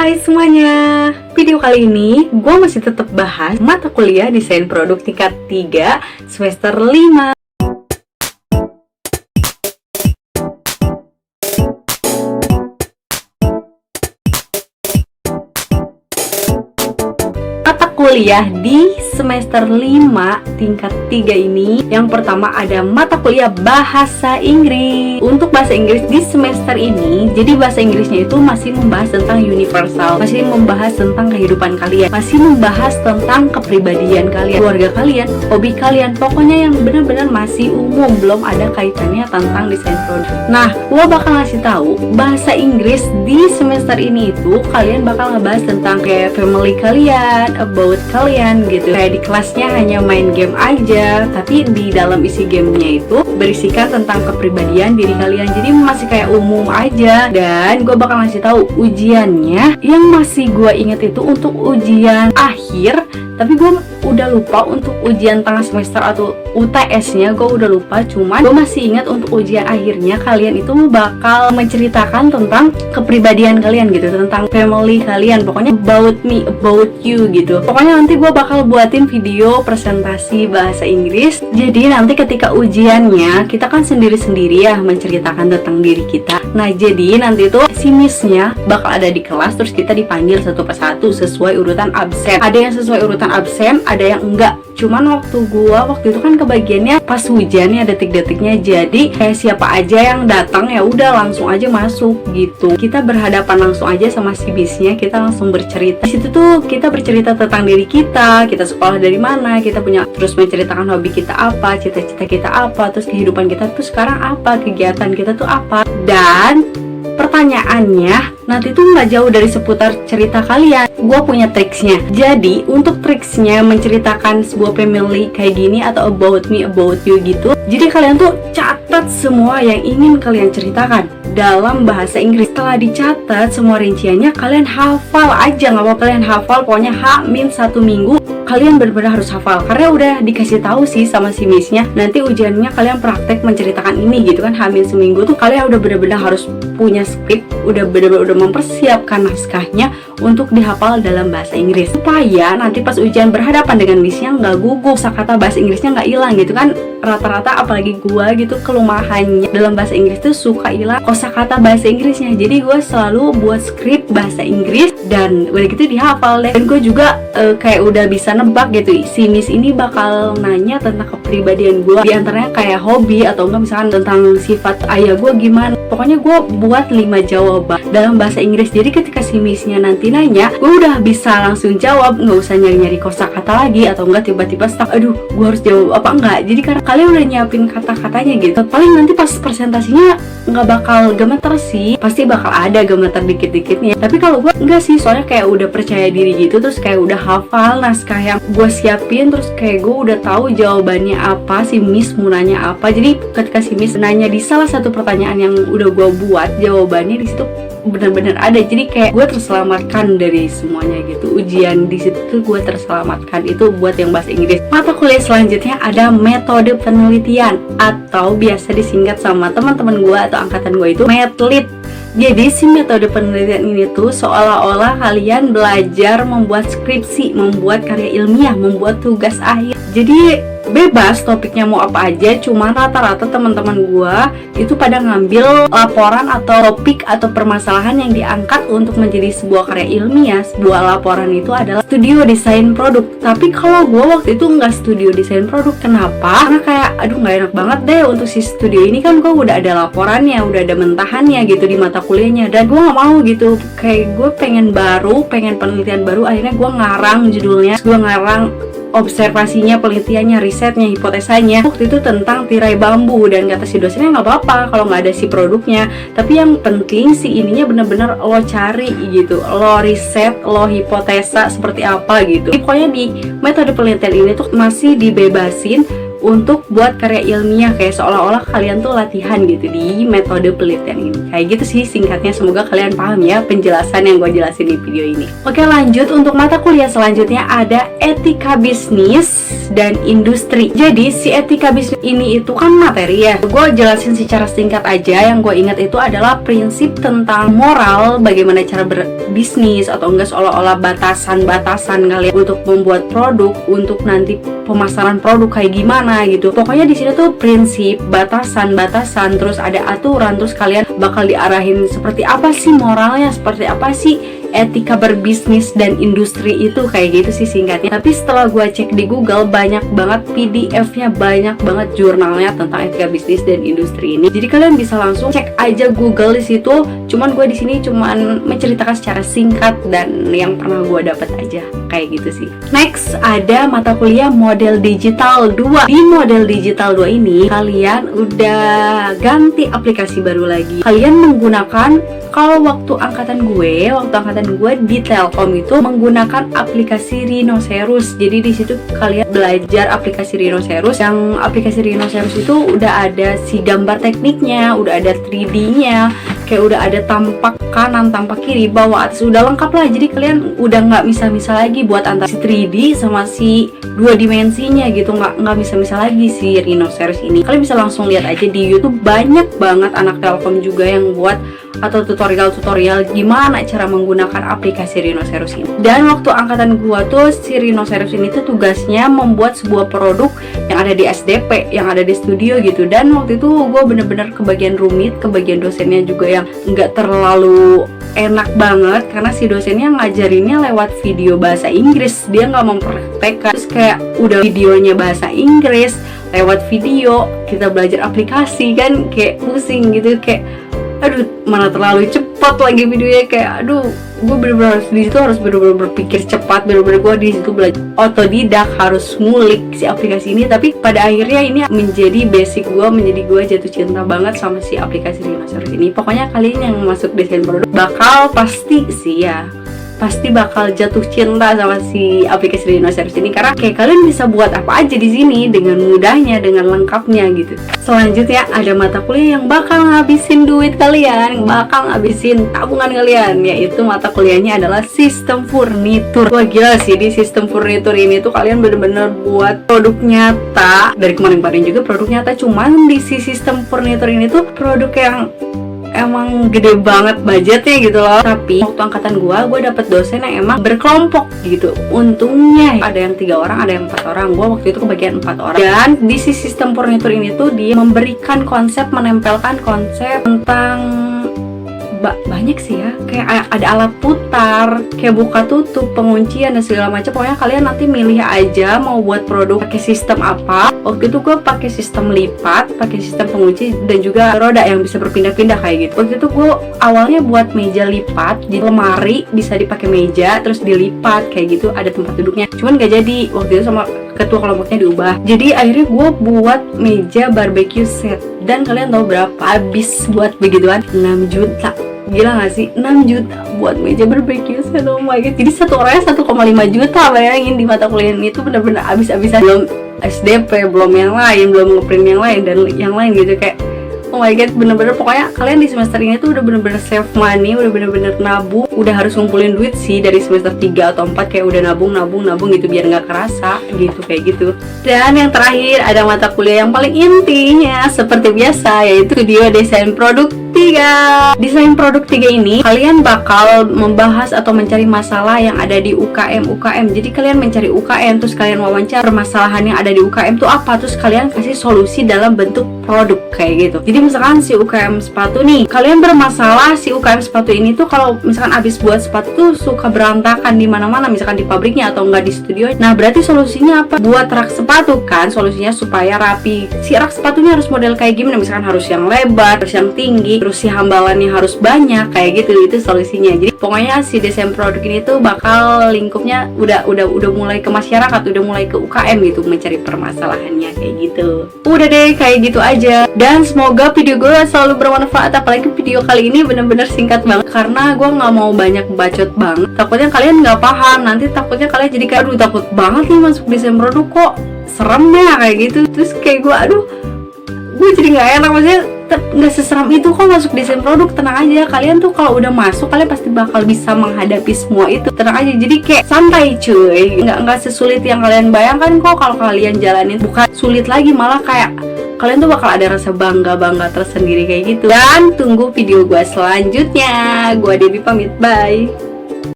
Hai semuanya, video kali ini gue masih tetap bahas mata kuliah desain produk tingkat 3 semester 5. Mata kuliah di semester 5 tingkat 3 ini, yang pertama ada mata kuliah bahasa Inggris. Untuk bahasa Inggris di semester ini, jadi bahasa Inggrisnya itu masih membahas tentang universal, masih membahas tentang kehidupan kalian, masih membahas tentang kepribadian kalian, keluarga kalian, hobi kalian, pokoknya yang benar-benar masih umum, belum ada kaitannya tentang desain produk. Nah, gua bakal ngasih tahu bahasa Inggris di semester ini itu kalian bakal ngebahas tentang kayak family kalian, about kalian gitu. Kayak di kelasnya hanya main game aja, tapi di dalam isi gamenya itu berisikan tentang kepribadian diri kalian, jadi masih kayak umum aja. Dan gue bakal ngasih tahu ujiannya, yang masih gue inget itu untuk ujian akhir, tapi gue udah lupa untuk ujian tengah semester atau UTS-nya, gue udah lupa. Cuman gue masih ingat untuk ujian akhirnya kalian itu bakal menceritakan tentang kepribadian kalian gitu, tentang family kalian, pokoknya about me, about you gitu. Pokoknya nanti gue bakal buatin video presentasi bahasa Inggris. Jadi nanti ketika ujiannya kita kan sendiri-sendiri ya menceritakan tentang diri kita. Nah, jadi nanti tuh si miss-nya bakal ada di kelas, terus kita dipanggil satu persatu sesuai urutan absen. Ada yang sesuai urutan absen, ada yang enggak. Cuman waktu itu kan kebagiannya pas hujan ya, detik-detiknya, jadi kayak siapa aja yang datang ya udah langsung aja masuk gitu. Kita berhadapan langsung aja sama si bisnya, kita langsung bercerita. Di situ tuh kita bercerita tentang diri kita sekolah dari mana, kita punya, terus menceritakan hobi kita apa, cita-cita kita apa, terus kehidupan kita tuh sekarang apa, kegiatan kita tuh apa. Dan pertanyaannya nanti tuh nggak jauh dari seputar cerita kalian. Gue punya triksnya. Jadi untuk triksnya menceritakan sebuah family kayak gini atau about me, about you gitu, jadi kalian tuh catat semua yang ingin kalian ceritakan dalam bahasa Inggris. Setelah dicatat semua rinciannya, kalian hafal aja, nggak apa-apa kalian hafal, pokoknya H-1 minggu kalian benar-benar harus hafal, karena udah dikasih tahu sih sama si miss-nya, nanti ujiannya kalian praktek menceritakan ini gitu kan. Hamil seminggu tuh kalian udah benar-benar harus punya skrip, udah benar-benar udah mempersiapkan naskahnya untuk dihafal dalam bahasa Inggris, supaya nanti pas ujian berhadapan dengan miss-nya nggak gugup, kosakata bahasa Inggrisnya nggak hilang gitu kan. Rata-rata apalagi gua gitu, kelemahannya dalam bahasa Inggris tuh suka hilang kosakata bahasa Inggrisnya. Jadi gue selalu buat skrip bahasa Inggris dan udah gitu dihafal deh. Dan gue juga kayak udah bisa nebak gitu, si miss ini bakal nanya tentang kepribadian gue, diantaranya kayak hobi atau enggak misalkan tentang sifat ayah gue gimana. Pokoknya gue buat 5 jawaban dalam bahasa Inggris, jadi ketika si miss-nya nanti nanya, gue udah bisa langsung jawab, nggak usah nyari-nyari kosakata lagi atau enggak tiba-tiba stuck, aduh gue harus jawab apa enggak. Jadi karena kalian udah nyiapin kata-katanya gitu, paling nanti pas presentasinya nggak bakal gemeter sih, pasti bakal ada gemeter dikit-dikitnya. Tapi kalau gue enggak sih, soalnya kayak udah percaya diri gitu, terus kayak udah hafal naskah yang gue siapin, terus kayak gue udah tahu jawabannya apa, si miss mau nanya apa. Jadi ketika si miss nanya di salah satu pertanyaan yang udah gue buat, jawabannya di situ benar-benar ada, jadi kayak gue terselamatkan dari semuanya gitu. Ujian di situ tuh gue terselamatkan. Itu buat yang bahasa Inggris. Mata kuliah selanjutnya ada metode penelitian, atau biasa disingkat sama teman-teman gue atau angkatan gue itu medlit. Jadi si metode penelitian ini tuh seolah-olah kalian belajar membuat skripsi, membuat karya ilmiah, membuat tugas akhir. Jadi bebas topiknya mau apa aja, cuman rata-rata teman-teman gua itu pada ngambil laporan atau topik atau permasalahan yang diangkat untuk menjadi sebuah karya ilmiah. Sebuah laporan itu adalah studio desain produk. Tapi kalau gua waktu itu nggak studio desain produk. Kenapa? Karena kayak aduh nggak enak banget deh untuk si studio ini, kan gua udah ada laporannya, udah ada mentahannya gitu di mata kuliahnya, dan gua nggak mau gitu. Kayak gue pengen penelitian baru, akhirnya gua ngarang judulnya, gua ngarang observasinya, penelitiannya, risetnya, hipotesanya waktu itu tentang tirai bambu. Dan kata si dosennya nggak apa-apa kalau nggak ada si produknya, tapi yang penting si ininya bener-bener lo cari gitu, lo riset, lo hipotesa seperti apa gitu. Jadi, pokoknya di metode penelitian ini tuh masih dibebasin untuk buat karya ilmiah, kayak seolah-olah kalian tuh latihan gitu di metode penelitian ini. Kayak gitu sih singkatnya, semoga kalian paham ya penjelasan yang gue jelasin di video ini. Oke, lanjut untuk mata kuliah selanjutnya ada etika bisnis dan industri. Jadi si etika bisnis ini itu kan materi ya, gue jelasin secara singkat aja. Yang gue ingat itu adalah prinsip tentang moral, bagaimana cara berbisnis, atau enggak seolah-olah batasan-batasan kalian untuk membuat produk, untuk nanti pemasaran produk kayak gimana gitu. Pokoknya di sini tuh prinsip, batasan-batasan, terus ada aturan, terus kalian bakal diarahin seperti apa sih moralnya, seperti apa sih etika berbisnis dan industri itu, kayak gitu sih singkatnya. Tapi setelah gue cek di Google, banyak banget PDF-nya, banyak banget jurnalnya tentang etika bisnis dan industri ini. Jadi kalian bisa langsung cek aja Google di situ. Cuman gue di sini cuman menceritakan secara singkat dan yang pernah gue dapat aja, kayak gitu sih. Next ada mata kuliah model digital 2. Di model digital 2 ini kalian udah ganti aplikasi baru lagi. Kalian menggunakan, kalau waktu angkatan gue di Telkom itu menggunakan aplikasi Rhinoceros. Jadi di situ kalian belajar aplikasi Rhinoceros. Yang aplikasi Rhinoceros itu udah ada si gambar tekniknya, udah ada 3D-nya, kayak udah ada tampak kanan, tampak kiri, bawah, atas, udah lengkap lah. Jadi kalian udah nggak misah-misah lagi buat antara si 3D sama si 2 dimensinya gitu, nggak misah-misah lagi si Rhinoceros ini. Kalian bisa langsung lihat aja di YouTube, banyak banget anak Telkom juga yang buat atau tutorial-tutorial gimana cara menggunakan aplikasi Rhinoceros ini. Dan waktu angkatan gua tuh si Rhinoceros ini tuh tugasnya membuat sebuah produk yang ada di SDP, yang ada di studio gitu. Dan waktu itu gua bener-bener kebagian rumit, kebagian dosennya juga yang nggak terlalu enak banget, karena si dosennya ngajarinnya lewat video bahasa Inggris, dia nggak mempraktekkan. Terus kayak udah videonya bahasa Inggris, lewat video kita belajar aplikasi kan kayak pusing gitu, kayak aduh mana terlalu cepat lagi videonya, kayak aduh gue bener-bener di situ harus bener-bener berpikir cepat, bener-bener gue di situ belajar otodidak, harus ngulik si aplikasi ini. Tapi pada akhirnya ini menjadi basic gue, menjadi gue jatuh cinta banget sama si aplikasi Rhinoceros ini. Pokoknya kalian yang masuk desain produk bakal pasti sih ya, pasti bakal jatuh cinta sama si aplikasi Rhinoceros ini, karena kayak kalian bisa buat apa aja di sini dengan mudahnya, dengan lengkapnya gitu. Selanjutnya ada mata kuliah yang bakal ngabisin duit kalian, bakal ngabisin tabungan kalian, yaitu mata kuliahnya adalah sistem furnitur. Wah gila sih, di sistem furnitur ini tuh kalian bener-bener buat produk nyata. Dari kemarin-kemarin juga produk nyata, cuman di si sistem furnitur ini tuh produk yang emang gede banget budgetnya gitu loh. Tapi waktu angkatan gue dapet dosen yang emang berkelompok gitu. Untungnya ada yang 3 orang, ada yang 4 orang. Gue waktu itu kebagian 4 orang. Dan di si sistem furnitur ini tuh dia memberikan konsep, menempelkan konsep tentang banyak sih ya, kayak ada alat putar, kayak buka tutup, penguncian dan segala macam. Pokoknya kalian nanti milih aja mau buat produk pakai sistem apa. Waktu itu gue pakai sistem lipat, pakai sistem pengunci, dan juga roda yang bisa berpindah-pindah kayak gitu. Waktu itu gue awalnya buat meja lipat, di lemari bisa dipakai meja terus dilipat kayak gitu, ada tempat duduknya. Cuman gak jadi waktu itu, sama ketua kelompoknya diubah. Jadi akhirnya gue buat meja barbecue set. Dan kalian tahu berapa habis buat begituan? 6 juta. Gila gak sih? 6 juta buat meja barbecue set, oh my god. Jadi satu orangnya 1,5 juta, bayangin. Di mata kuliah itu bener-bener habis-habisan. Belum SDP, belum yang lain, belum ngeprint yang lain dan yang lain gitu, kayak oh my god, bener-bener pokoknya kalian di semester ini tuh udah bener-bener save money, udah bener-bener nabung, udah harus ngumpulin duit sih dari semester 3 atau 4, kayak udah nabung gitu biar nggak kerasa gitu, kayak gitu. Dan yang terakhir ada mata kuliah yang paling intinya seperti biasa, yaitu video desain produk 3. Desain produk 3 ini kalian bakal membahas atau mencari masalah yang ada di UKM. Jadi kalian mencari UKM, terus kalian wawancara permasalahan yang ada di UKM itu apa, terus kalian kasih solusi dalam bentuk produk kayak gitu. Jadi misalkan si UKM sepatu nih, kalian bermasalah si UKM sepatu ini tuh kalau misalkan abis buat sepatu tuh suka berantakan di mana-mana, misalkan di pabriknya atau enggak di studio. Nah berarti solusinya apa? Buat rak sepatu kan, solusinya supaya rapi. Si rak sepatunya harus model kayak gimana? Misalkan harus yang lebar, harus yang tinggi, terus si hambalannya harus banyak kayak gitu. Itu solusinya. Jadi pokoknya si desain produk ini tuh bakal lingkupnya udah mulai ke masyarakat, udah mulai ke UKM gitu, mencari permasalahannya kayak gitu. Udah deh, kayak gitu aja. Dan semoga video gue selalu bermanfaat. Apalagi video kali ini bener-bener singkat banget, karena gue nggak mau banyak bacot banget. Takutnya kalian nggak paham, nanti takutnya kalian jadi kayak aduh takut banget nih masuk desain produk, kok seremnya kayak gitu. Terus kayak gue aduh, gue jadi nggak enak, maksudnya nggak seseram itu kok masuk desain produk. Tenang aja, kalian tuh kalau udah masuk kalian pasti bakal bisa menghadapi semua itu, tenang aja. Jadi kayak santai cuy, nggak sesulit yang kalian bayangkan kok. Kalau kalian jalanin bukan sulit lagi, malah kayak kalian tuh bakal ada rasa bangga tersendiri kayak gitu. Dan tunggu video gue selanjutnya. Gue Debbie pamit, bye.